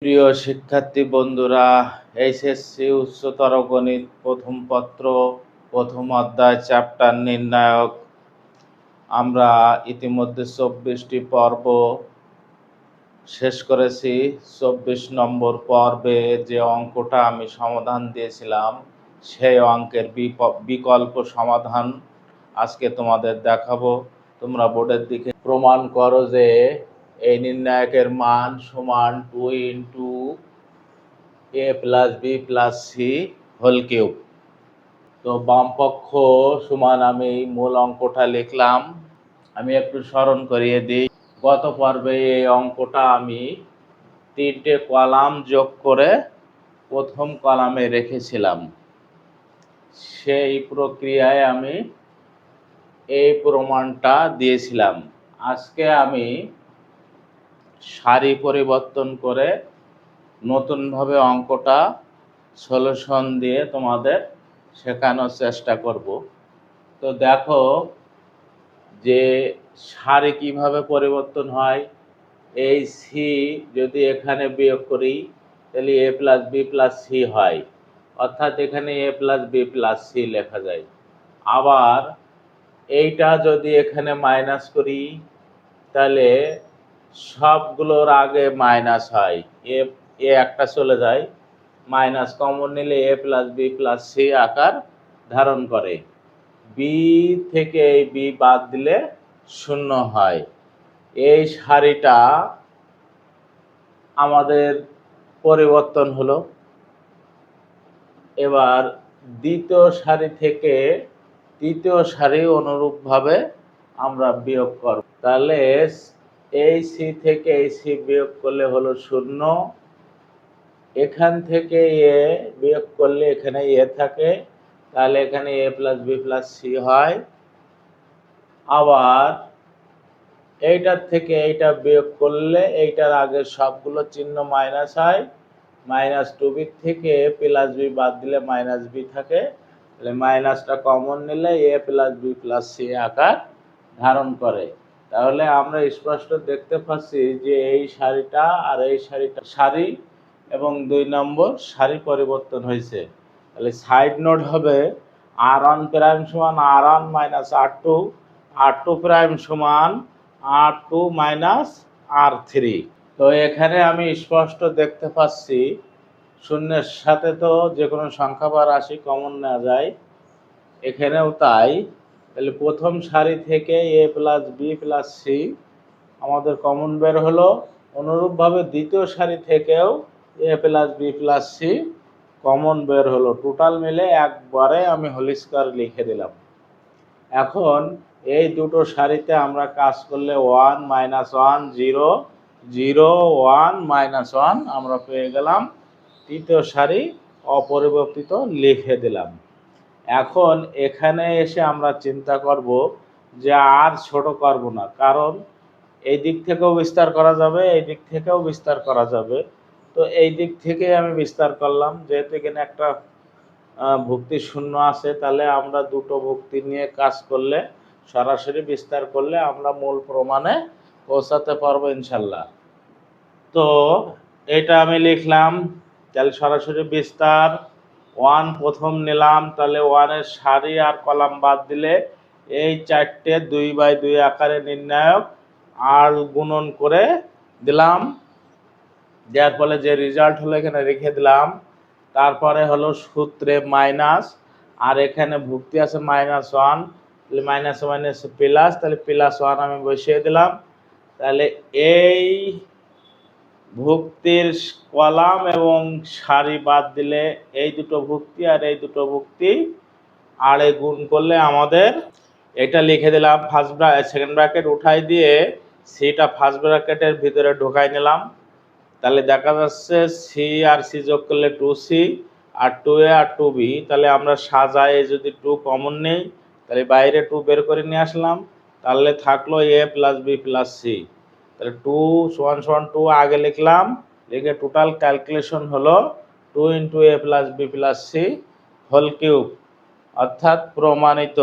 প্রিয় শিক্ষার্থী বন্ধুরা, এইচএসসি উচ্চতর গণিত প্রথম পত্র প্রথম অধ্যায় চ্যাপ্টার নির্ণায়ক আমরা ইতিমধ্যে 24টি পর্ব শেষ করেছি। 24 নম্বর পর্বে যে অঙ্কটা আমি সমাধান দিয়েছিলাম সেই অঙ্কের বিকল্প সমাধান আজকে তোমাদের দেখাবো। তোমরা বোর্ডের দিকে প্রমাণ করো যে এই নির্ণায়কের মান সমান 2 into a plus B plus C whole cube. তো বাম পক্ষ সমান আমি মূল অঙ্কটা লিখলাম। আমি একটু স্মরণ করিয়ে দিই, গত পর্বে এই অঙ্কটা আমি 3টে কলাম যোগ করে প্রথম কলামে রেখেছিলাম। সেই প্রক্রিয়ায় আমি এই প্রমাণটা দিয়েছিলাম। আজকে আমি সারি পরিবর্তন করে নতুনভাবে অঙ্কটা সলিউশন দিয়ে তোমাদের শেখানোর চেষ্টা করব। তো দেখো যে সারি কিভাবে পরিবর্তন হয়। এই সি যদি এখানে বিয়োগ করি তাহলে এ প্লাস বি প্লাস সি হয়, অর্থাৎ এখানে এ প্লাস বি প্লাস সি লেখা যায়। আবার এইটা যদি এখানে মাইনাস করি তাহলে সবগুলোর আগে মাইনাস হয়, এ একটা চলে যায়, মাইনাস কমন নিলে এ প্লাস বি প্লাস সি আকার ধারণ করে। বি থেকে এই বি বাদ দিলে শূন্য হয়। এই সারিটা আমাদের পরিবর্তন হলো। এবার দ্বিতীয় সারি থেকে তৃতীয় সারি অনুরূপভাবে আমরা বিয়োগ করব। তাহলে এই সি থেকে এই সি বিয়োগ করলে হলো শূন্য, এখান থেকে এ বিয়োগ করলে এখানে এ থাকে, তাহলে এখানে এ প্লাস বি প্লাস সি হয়। আবার এইটার থেকে এইটা বিয়োগ করলে এইটার আগে সবগুলো চিহ্ন মাইনাস হয়, মাইনাস টু বি থেকে প্লাস বি বাদ দিলে মাইনাস বি থাকে, তাহলে মাইনাসটা কমন নিলে এ প্লাস বি প্লাস সি আকার ধারণ করে। তাহলে আমরা স্পষ্ট দেখতে পাচ্ছি যে এই সারিটা আর এই সারিটা সারি এবং 2 নম্বর সারি পরিবর্তন হয়েছে। তাহলে সাইড নোট হবে r1 প্রাইম সমান r1 minus r2, r2 prime সমান r2 মাইনাস r3। তো এখানে আমি স্পষ্ট দেখতে পাচ্ছি শূন্যের সাথে তো যে কোনো সংখ্যা বা রাশি কমন নেওয়া যায়, এখানেও তাই। তাহলে প্রথম সারি থেকে A plus B plus C আমাদের কমন বের হলো, অনুরূপভাবে দ্বিতীয় সারি থেকেও A plus B plus C common বের হলো। টোটাল মিলে একবারে আমি হোল স্কয়ার লিখে দিলাম। এখন এই দুটো সারিতে আমরা কাজ করলে 1 মাইনাস 1 0 0 1 মাইনাস 1 আমরা পেয়ে গেলাম। তৃতীয় সারি অপরিবর্তিত লিখে দিলাম। এখন এখানে এসে আমরা চিন্তা করব যে আর ছোট করব না, কারণ এই দিক থেকেও বিস্তার করা যাবে, এই দিক থেকেও বিস্তার করা যাবে। তো এই দিক থেকে আমি বিস্তার করলাম, যেহেতু এখানে একটা ভুক্তি শূন্য আছে, তাহলে আমরা দুটো ভুক্তি নিয়ে কাজ করলে সরাসরি বিস্তার করলে আমরা মূল প্রমাণে পৌঁছাতে পারবো ইনশাল্লাহ। তো এটা আমি লিখলাম, তাহলে সরাসরি বিস্তার 1 প্রথম নিলাম, তাহলে 1-এর সারি আর কলাম বাদ দিলে এই 4টে 2/2 আকারে নির্ণায়ক আর গুণন করে দিলাম, যার ফলে যে রেজাল্ট হলো এখানে রেখে দিলাম। তারপরে হলো সূত্রে মাইনাস, আর এখানে ভুক্তি আছে -1, তাহলে মাইনাস মাইনাস প্লাস, তাহলে +1 আমি বসিয়ে দিলাম। তাহলে এই ভুক্তির কলাম এবং সারি বাদ দিলে এই দুটো ভুক্তি আর এই দুটো ভুক্তি আর গুণ করলে আমাদের এটা লিখে দিলাম। সেকেন্ড ব্র্যাকেট উঠাই দিয়ে সিটা ফার্স্ট ব্র্যাকেটের ভিতরে ঢোকাই নিলাম। তাহলে দেখা যাচ্ছে সি আর সি যোগ করলে 2c আর 2a আর 2b। তাহলে আমরা সাজায় যদি 2 কমন নেই, তাহলে বাইরে 2 বের করে নিয়ে আসলাম, তাহলে থাকলো a plus B plus C. তাহলে 2 সমান সমান 2 আগে লিখলাম, লিখে টোটাল ক্যালকুলেশন হলো 2 into a plus B plus C whole cube, অর্থাৎ প্রমাণিত।